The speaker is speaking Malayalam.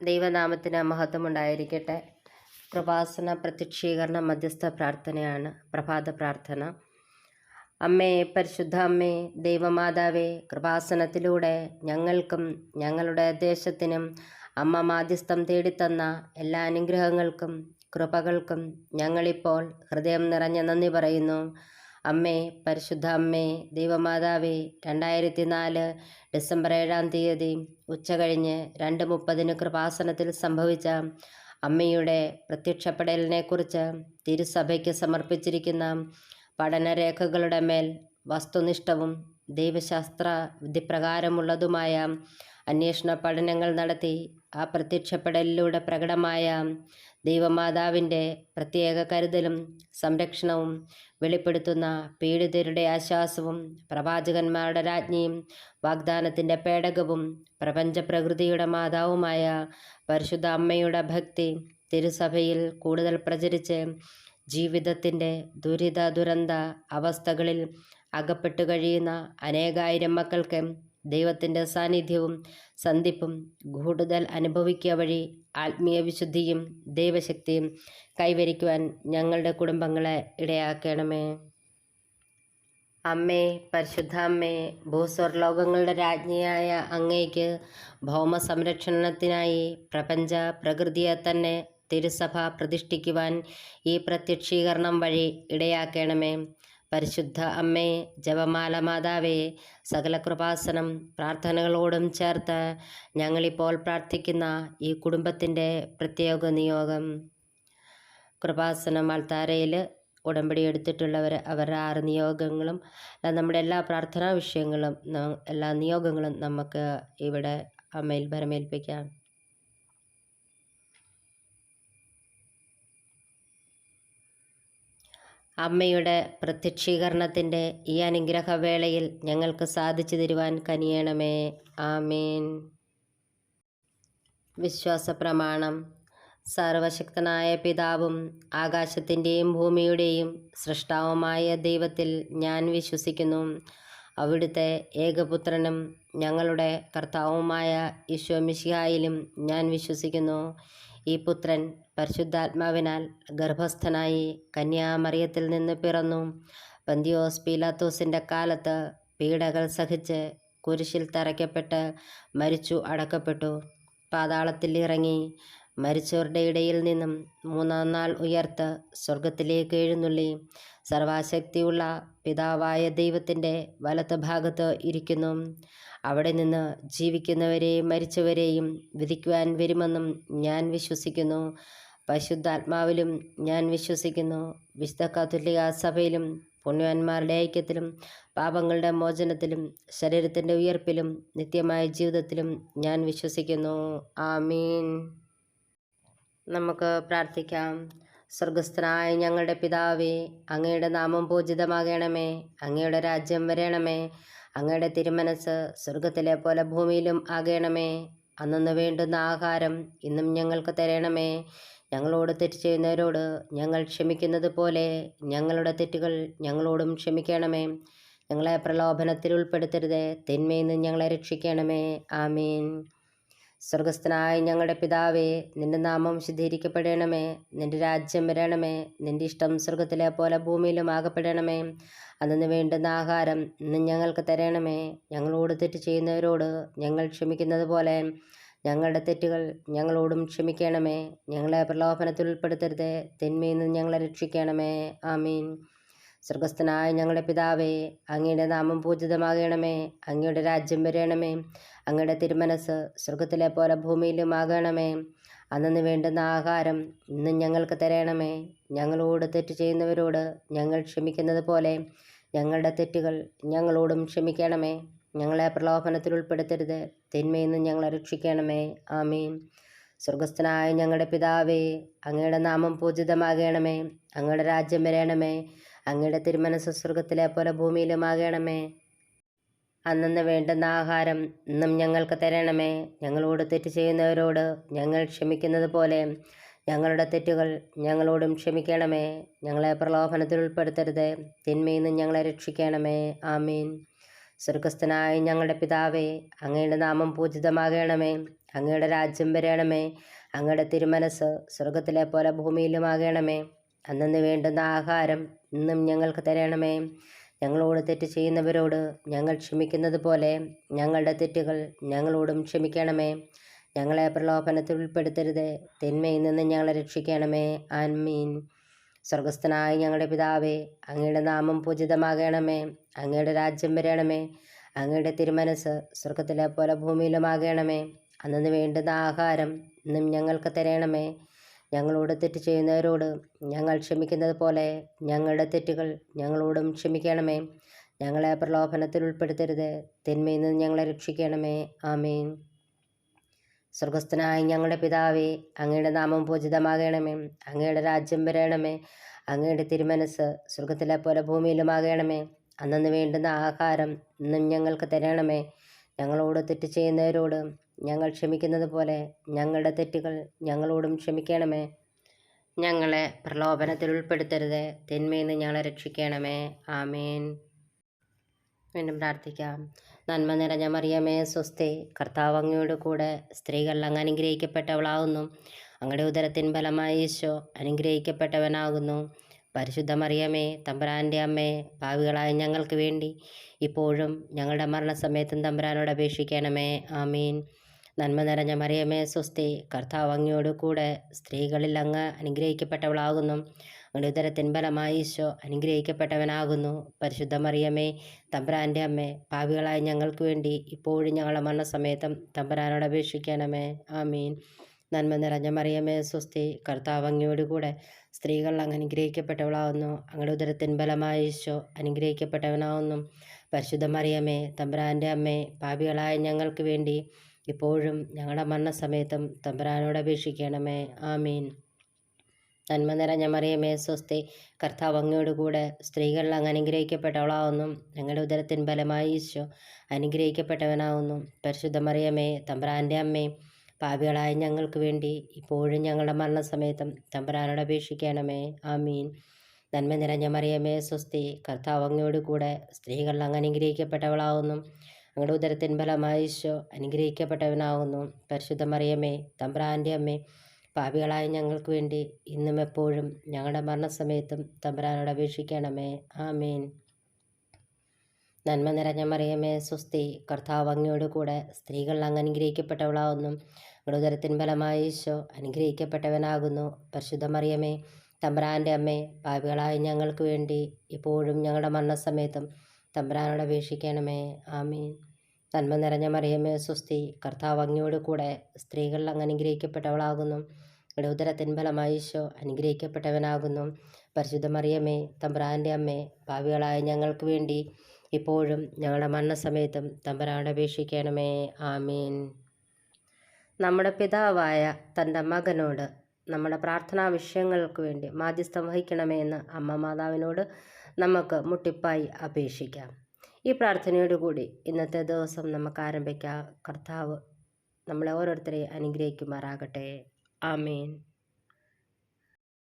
ദൈവനാമത്തിന് മഹത്വമുണ്ടായിരിക്കട്ടെ. കൃപാസന പ്രത്യക്ഷീകരണ മധ്യസ്ഥ പ്രാർത്ഥനയാണ് പ്രഭാത പ്രാർത്ഥന. അമ്മേ, പരിശുദ്ധ അമ്മേ, ദൈവമാതാവേ, കൃപാസനത്തിലൂടെ ഞങ്ങൾക്കും ഞങ്ങളുടെ ദേശത്തിനും അമ്മ മാധ്യസ്ഥം തേടിത്തന്ന എല്ലാ അനുഗ്രഹങ്ങൾക്കും കൃപകൾക്കും ഞങ്ങളിപ്പോൾ ഹൃദയം നിറഞ്ഞ നന്ദി പറയുന്നു. അമ്മേ, പരിശുദ്ധ അമ്മേ, ദൈവമാതാവേ, 2004 ഡിസംബർ 7-ാം തീയതി ഉച്ചകഴിഞ്ഞ് 2:30 കൃപാസനത്തിൽ സംഭവിച്ച അമ്മയുടെ പ്രത്യക്ഷപ്പെടലിനെക്കുറിച്ച് തിരുസഭയ്ക്ക് സമർപ്പിച്ചിരിക്കുന്ന പഠനരേഖകളുടെ മേൽ വസ്തുനിഷ്ഠവും ദൈവശാസ്ത്ര വിധിപ്രകാരമുള്ളതുമായ അന്വേഷണ പഠനങ്ങൾ നടത്തി ആ പ്രത്യക്ഷപ്പെടലിലൂടെ പ്രകടമായ ദൈവമാതാവിൻ്റെ പ്രത്യേക കരുതലും സംരക്ഷണവും വെളിപ്പെടുത്തുന്ന പീഡിതരുടെ ആശ്വാസവും പ്രവാചകന്മാരുടെ രാജ്ഞിയും വാഗ്ദാനത്തിൻ്റെ പേടകവും പ്രപഞ്ചപ്രകൃതിയുടെ മാതാവുമായ പരിശുദ്ധ അമ്മയുടെ ഭക്തി തിരുസഭയിൽ കൂടുതൽ പ്രചരിച്ച് ജീവിതത്തിൻ്റെ ദുരന്ത അവസ്ഥകളിൽ അകപ്പെട്ടു കഴിയുന്ന അനേകായിരം മക്കൾക്ക് ദൈവത്തിൻ്റെ സാന്നിധ്യവും സന്ധിപ്പും കൂടുതൽ അനുഭവിക്കുക വഴി ആത്മീയ വിശുദ്ധിയും ദൈവശക്തിയും കൈവരിക്കുവാൻ ഞങ്ങളുടെ കുടുംബങ്ങളെ ഇടയാക്കണമേ. അമ്മേ, പരിശുദ്ധ അമ്മേ, ഭൂസ്വർലോകങ്ങളുടെ രാജ്ഞിയായ അങ്ങേക്ക് ഭൗമ സംരക്ഷണത്തിനായി പ്രപഞ്ച പ്രകൃതിയെ തന്നെ തിരുസഭ പ്രതിഷ്ഠിക്കുവാൻ ഈ പ്രത്യക്ഷീകരണം വഴി ഇടയാക്കണമേ. പരിശുദ്ധ അമ്മേ, ജപമാല മാതാവേ, സകല കൃപാസനം പ്രാർത്ഥനകളോടും ചേർത്ത് ഞങ്ങളിപ്പോൾ പ്രാർത്ഥിക്കുന്ന ഈ കുടുംബത്തിൻ്റെ പ്രത്യേക നിയോഗം. കൃപാസനം അൾത്താരയിൽ ഉടമ്പടി എടുത്തിട്ടുള്ളവർ അവരുടെ 6 നിയോഗങ്ങളും നമ്മുടെ എല്ലാ പ്രാർത്ഥനാ വിഷയങ്ങളും എല്ലാ നിയോഗങ്ങളും നമുക്ക് ഇവിടെ അമ്മയിൽ ഭരമേൽപ്പിക്കാം. അമ്മയുടെ പ്രത്യക്ഷീകരണത്തിൻ്റെ ഈ അനുഗ്രഹവേളയിൽ ഞങ്ങൾക്ക് സാധിച്ചു തരുവാൻ കനിയണമേ. ആമേൻ. വിശ്വാസ പ്രമാണം. സർവശക്തനായ പിതാവും ആകാശത്തിൻ്റെയും ഭൂമിയുടെയും സൃഷ്ടാവുമായ ദൈവത്തിൽ ഞാൻ വിശ്വസിക്കുന്നു. അവിടുത്തെ ഏകപുത്രനും ഞങ്ങളുടെ കർത്താവുമായ ഈശോ മിശിഹായിലും ഞാൻ വിശ്വസിക്കുന്നു. ഈ പുത്രൻ പരിശുദ്ധാത്മാവിനാൽ ഗർഭസ്ഥനായി കന്യാമറിയത്തിൽ നിന്ന് പിറന്നു. പന്തിയോസ് പീലാത്തോസിൻ്റെ കാലത്ത് പീഡകൾ സഹിച്ച് കുരിശിൽ തറയ്ക്കപ്പെട്ട് മരിച്ചു അടക്കപ്പെട്ടു. പാതാളത്തിൽ ഇറങ്ങി മരിച്ചവരുടെ ഇടയിൽ നിന്നും 3-ാം നാൾ ഉയർത്ത് സ്വർഗത്തിലേക്ക് എഴുന്നള്ളി സർവശക്തിയുള്ള പിതാവായ ദൈവത്തിൻ്റെ വലത്ത് ഭാഗത്ത് ഇരിക്കുന്നു. അവിടെ നിന്ന് ജീവിക്കുന്നവരെയും മരിച്ചവരെയും വിധിക്കുവാൻ വരുമെന്നും ഞാൻ വിശ്വസിക്കുന്നു. പരിശുദ്ധാത്മാവിലും ഞാൻ വിശ്വസിക്കുന്നു. വിശുദ്ധ കത്തോലിക്ക സഭയിലും പുണ്യവാന്മാരുടെ ഐക്യത്തിലും പാപങ്ങളുടെ മോചനത്തിലും ശരീരത്തിൻ്റെ ഉയർപ്പിലും നിത്യമായ ജീവിതത്തിലും ഞാൻ വിശ്വസിക്കുന്നു. ആമീൻ. നമുക്ക് പ്രാർത്ഥിക്കാം. സ്വർഗസ്ഥനായ ഞങ്ങളുടെ പിതാവേ, അങ്ങയുടെ നാമം പൂജിതമാകണമേ. അങ്ങയുടെ രാജ്യം വരണമേ. അങ്ങയുടെ തിരുമനസ് സ്വർഗത്തിലെ പോലെ ഭൂമിയിലും ആകണമേ. അന്നു വേണ്ടുന്ന ആഹാരം ഇന്നും ഞങ്ങൾക്ക് തരണമേ. ഞങ്ങളോട് തെറ്റ് ചെയ്യുന്നവരോട് ഞങ്ങൾ ക്ഷമിക്കുന്നത് പോലെ ഞങ്ങളുടെ തെറ്റുകൾ ഞങ്ങളോടും ക്ഷമിക്കണമേ. ഞങ്ങളെ പ്രലോഭനത്തിൽ ഉൾപ്പെടുത്തരുതേ, തിന്മയിൽ നിന്ന് ഞങ്ങളെ രക്ഷിക്കണമേ. ആമീൻ. സ്വർഗസ്ഥനായ ഞങ്ങളുടെ പിതാവേ, നിന്റെ നാമം ശുദ്ധീകരിക്കപ്പെടണമേ. നിന്റെ രാജ്യം വരണമേ. നിന്റെ ഇഷ്ടം സ്വർഗത്തിലെ പോലെ ഭൂമിയിലും ആകപ്പെടണമേ. അന്നു വേണ്ടുന്ന ആഹാരം ഇന്ന് ഞങ്ങൾക്ക് തരണമേ. ഞങ്ങളോട് തെറ്റ് ചെയ്യുന്നവരോട് ഞങ്ങൾ ക്ഷമിക്കുന്നത് പോലെ ഞങ്ങളുടെ തെറ്റുകൾ ഞങ്ങളോടും ക്ഷമിക്കണമേ. ഞങ്ങളെ പ്രലോഭനത്തിൽ ഉൾപ്പെടുത്തരുതേ, തിന്മയിൽ നിന്ന് ഞങ്ങളെ രക്ഷിക്കണമേ. ആമീൻ. സ്വർഗസ്ഥനായ ഞങ്ങളുടെ പിതാവേ, അങ്ങയുടെ നാമം പൂജിതമാകണമേ. അങ്ങയുടെ രാജ്യം വരണമേ. അങ്ങയുടെ തിരുമനസ് സ്വർഗത്തിലെ പോലെ ഭൂമിയിലും ആകണമേ. അന്നു വേണ്ടുന്ന ആഹാരം ഇന്ന് ഞങ്ങൾക്ക് തരണമേ. ഞങ്ങളോട് തെറ്റ് ചെയ്യുന്നവരോട് ഞങ്ങൾ ക്ഷമിക്കുന്നത് പോലെ ഞങ്ങളുടെ തെറ്റുകൾ ഞങ്ങളോടും ക്ഷമിക്കണമേ. ഞങ്ങളെ പ്രലോഭനത്തിൽ ഉൾപ്പെടുത്തരുത്, തിന്മയിൽ നിന്ന് ഞങ്ങളെ രക്ഷിക്കണമേ. ആമീൻ. സ്വർഗസ്ഥനായ ഞങ്ങളുടെ പിതാവേ, അങ്ങയുടെ നാമം പൂജിതമാകണമേ. അങ്ങയുടെ രാജ്യം വരണമേ. അങ്ങയുടെ തിരുമനസ് സ്വർഗത്തിലെ പോലെ ഭൂമിയിലും ആകണമേ. അന്നു വേണ്ടുന്ന ആഹാരം ഇന്നും ഞങ്ങൾക്ക് തരണമേ. ഞങ്ങളോട് തെറ്റ് ചെയ്യുന്നവരോട് ഞങ്ങൾ ക്ഷമിക്കുന്നത് പോലെ ഞങ്ങളുടെ തെറ്റുകൾ ഞങ്ങളോടും ക്ഷമിക്കണമേ. ഞങ്ങളെ പ്രലോഭനത്തിൽ ഉൾപ്പെടുത്തരുത്, തിന്മയിൽ നിന്ന് ഞങ്ങളെ രക്ഷിക്കണമേ. ആമീൻ. സ്വർഗസ്ഥനായ ഞങ്ങളുടെ പിതാവേ, അങ്ങയുടെ നാമം പൂജിതമാകണമേ. അങ്ങയുടെ രാജ്യം വരണമേ. അങ്ങയുടെ തിരുമനസ് സ്വർഗത്തിലെ പോലെ ഭൂമിയിലുമാകണമേ. അന്നന്ന് വേണ്ടുന്ന ആഹാരം ഇന്നും ഞങ്ങൾക്ക് തരണമേ. ഞങ്ങളോട് തെറ്റ് ചെയ്യുന്നവരോട് ഞങ്ങൾ ക്ഷമിക്കുന്നത് പോലെ ഞങ്ങളുടെ തെറ്റുകൾ ഞങ്ങളോടും ക്ഷമിക്കണമേ. ഞങ്ങളെ പ്രലോഭനത്തിൽ ഉൾപ്പെടുത്തരുത്, തിന്മയിൽ നിന്ന് ഞങ്ങളെ രക്ഷിക്കണമേ. ആമീൻ. സ്വർഗസ്ഥനായ ഞങ്ങളുടെ പിതാവേ, അങ്ങയുടെ നാമം പൂജിതമാകണമേ. അങ്ങയുടെ രാജ്യം വരണമേ. അങ്ങയുടെ തിരുമനസ് സ്വർഗത്തിലെ പോലെ ഭൂമിയിലുമാകണമേ. അന്നന്ന് വേണ്ടുന്ന ആഹാരം ഇന്നും ഞങ്ങൾക്ക് തരണമേ. ഞങ്ങളോട് തെറ്റ് ചെയ്യുന്നവരോട് ഞങ്ങൾ ക്ഷമിക്കുന്നത് പോലെ ഞങ്ങളുടെ തെറ്റുകൾ ഞങ്ങളോടും ക്ഷമിക്കണമേ. ഞങ്ങളെ പ്രലോഭനത്തിൽ ഉൾപ്പെടുത്തരുത്, തിന്മയിൽ നിന്ന് ഞങ്ങളെ രക്ഷിക്കണമേ. ആമീൻ. സ്വർഗസ്ഥനായ ഞങ്ങളുടെ പിതാവേ, അങ്ങയുടെ നാമം പൂജിതമാകണമേ. അങ്ങയുടെ രാജ്യം വരണമേ. അങ്ങയുടെ തിരുമനസ് സ്വർഗത്തിലെ പോലെ ഭൂമിയിലുമാകണമേ. അന്നന്ന് വേണ്ടുന്ന ആഹാരം ഇന്നും ഞങ്ങൾക്ക് തരണമേ. ഞങ്ങളോട് തെറ്റ് ചെയ്യുന്നവരോട് ഞങ്ങൾ ക്ഷമിക്കുന്നത് പോലെ ഞങ്ങളുടെ തെറ്റുകൾ ഞങ്ങളോടും ക്ഷമിക്കണമേ. ഞങ്ങളെ പ്രലോഭനത്തിൽ ഉൾപ്പെടുത്തരുത്, തിന്മയിൽ നിന്ന് ഞങ്ങളെ രക്ഷിക്കണമേ. ആമേൻ. വീണ്ടും പ്രാർത്ഥിക്കാം. നന്മ നിറഞ്ഞ മറിയമേ സ്വസ്തി, കർത്താവ് അങ്ങയോട് കൂടെ സ്ത്രീകൾ അങ്ങ് അനുഗ്രഹിക്കപ്പെട്ടവളാകുന്നു. അങ്ങയുടെ ഉദരത്തിൻ ഫലമായി ഈശോ അനുഗ്രഹിക്കപ്പെട്ടവനാകുന്നു. പരിശുദ്ധ മറിയമേ, തമ്പുരാൻ്റെ അമ്മേ, പാപികളായ ഞങ്ങൾക്ക് വേണ്ടി ഇപ്പോഴും ഞങ്ങളുടെ മരണസമയത്തും തമ്പുരാനോട് അപേക്ഷിക്കണമേ. ആമീൻ. നന്മ നിറഞ്ഞ മറിയമേ സ്വസ്തി, കർത്താവ് അങ്ങയോട് കൂടെ സ്ത്രീകളിൽ അങ്ങ് അനുഗ്രഹിക്കപ്പെട്ടവളാകുന്നു. അങ്ങയുടെ ഉദരത്തിൻ ഫലമായി ഈശോ അനുഗ്രഹിക്കപ്പെട്ടവനാകുന്നു. പരിശുദ്ധ മറിയമേ, തമ്പുരാൻ്റെ അമ്മേ, പാപികളായ ഞങ്ങൾക്ക് വേണ്ടി ഇപ്പോഴും ഞങ്ങളുടെ മരണസമയത്തും തമ്പുരാനോട് അപേക്ഷിക്കണമേ. ആമീൻ. നന്മ നിറഞ്ഞ മറിയമേ സ്വസ്തി, കർത്താവ് അങ്ങയോട് കൂടെ സ്ത്രീകൾ അങ്ങ് അനുഗ്രഹിക്കപ്പെട്ടവളാകുന്നു. അങ്ങയുടെ ഉദരത്തിൻ ഫലമായി ഈശോ അനുഗ്രഹിക്കപ്പെട്ടവനാകുന്നു. പരിശുദ്ധ മറിയമേ, തമ്പുരാൻ്റെ അമ്മേ, പാപികളായ ഞങ്ങൾക്ക് വേണ്ടി ഇപ്പോഴും ഞങ്ങളുടെ മരണസമയത്തും തമ്പുരാനോട് അപേക്ഷിക്കണമേ. ആമീൻ. നന്മ നിറഞ്ഞ മറിയമേ സ്വസ്തി, കർത്താവ് അങ്ങയോട് കൂടെ സ്ത്രീകൾ അങ്ങ് അനുഗ്രഹിക്കപ്പെട്ടവളാകുന്നു. ഞങ്ങളുടെ ഉദരത്തിൻ ഫലമായി ഈശോ അനുഗ്രഹിക്കപ്പെട്ടവനാകുന്നു. പരിശുദ്ധ മറിയമേ, തമ്പുരാൻ്റെ അമ്മേ, പാപികളായ ഞങ്ങൾക്ക് വേണ്ടി ഇപ്പോഴും ഞങ്ങളുടെ മരണസമയത്തും തമ്പുരാനോട് അപേക്ഷിക്കണമേ. ആമീൻ. നന്മ നിറഞ്ഞ മറിയമേ സ്വസ്തി, കർത്താവ് അങ്ങയോട് കൂടെ സ്ത്രീകൾ അങ്ങ് അനുഗ്രഹിക്കപ്പെട്ടവളാകുന്നു. അങ്ങയുടെ ഉദരത്തിൻ ഫലമായി ഈശോ അനുഗ്രഹിക്കപ്പെട്ടവനാകുന്നു. പരിശുദ്ധ മറിയമേ, തമ്പുരാൻ്റെ അമ്മേ, പാപികളായ ഞങ്ങൾക്ക് വേണ്ടി ഇന്നും എപ്പോഴും ഞങ്ങളുടെ മരണസമയത്തും തമ്പുരാനോട് അപേക്ഷിക്കണമേ. ആമീൻ. നന്മ നിറഞ്ഞ മറിയമേ സ്വസ്തി, കർത്താവ് അങ്ങയോട് കൂടെ സ്ത്രീകൾ അങ്ങ് അനുഗ്രഹിക്കപ്പെട്ടവളാകുന്നു. അങ്ങയുടെ ഉദരത്തിൻ ഫലമായി ഈശോ അനുഗ്രഹിക്കപ്പെട്ടവനാകുന്നു. പരിശുദ്ധ മറിയമേ, തമ്പുരാൻ്റെ അമ്മേ, പാപികളായ ഞങ്ങൾക്ക് വേണ്ടി ഇപ്പോഴും ഞങ്ങളുടെ മരണസമയത്തും തമ്പുരാനോട് അപേക്ഷിക്കണമേ. ആമീൻ. നന്മ നിറഞ്ഞ മറിയമേ സ്വസ്തി, കർത്താവ് അങ്ങയോട് കൂടെ സ്ത്രീകൾ അങ്ങ് അനുഗ്രഹിക്കപ്പെട്ടവളാകുന്നു. അങ്ങയുടെ ഉദരത്തിൻ ഫലമായി ഈശോ അനുഗ്രഹിക്കപ്പെട്ടവനാകുന്നു. പരിശുദ്ധ മറിയമേ, തമ്പുരാൻ്റെ അമ്മേ, പാപികളായ ഞങ്ങൾക്ക് വേണ്ടി ഇപ്പോഴും ഞങ്ങളുടെ മരണസമയത്തും തമ്പുരാനോട് അപേക്ഷിക്കണമേ. ആമീൻ. നമ്മുടെ പിതാവായ തൻ്റെ മകനോട് നമ്മുടെ പ്രാർത്ഥനാ വിഷയങ്ങൾക്ക് വേണ്ടി മാധ്യസ്ഥം വഹിക്കണമേ എന്ന് അമ്മ മാതാവിനോട് നമുക്ക് മുട്ടിപ്പായി അപേക്ഷിക്കാം. ഈ പ്രാർത്ഥനയോടുകൂടി ഇന്നത്തെ ദിവസം നമുക്ക് ആരംഭിക്കാം. കർത്താവ് നമ്മളെ ഓരോരുത്തരെയും അനുഗ്രഹിക്കുമാറാകട്ടെ. ആമീൻ.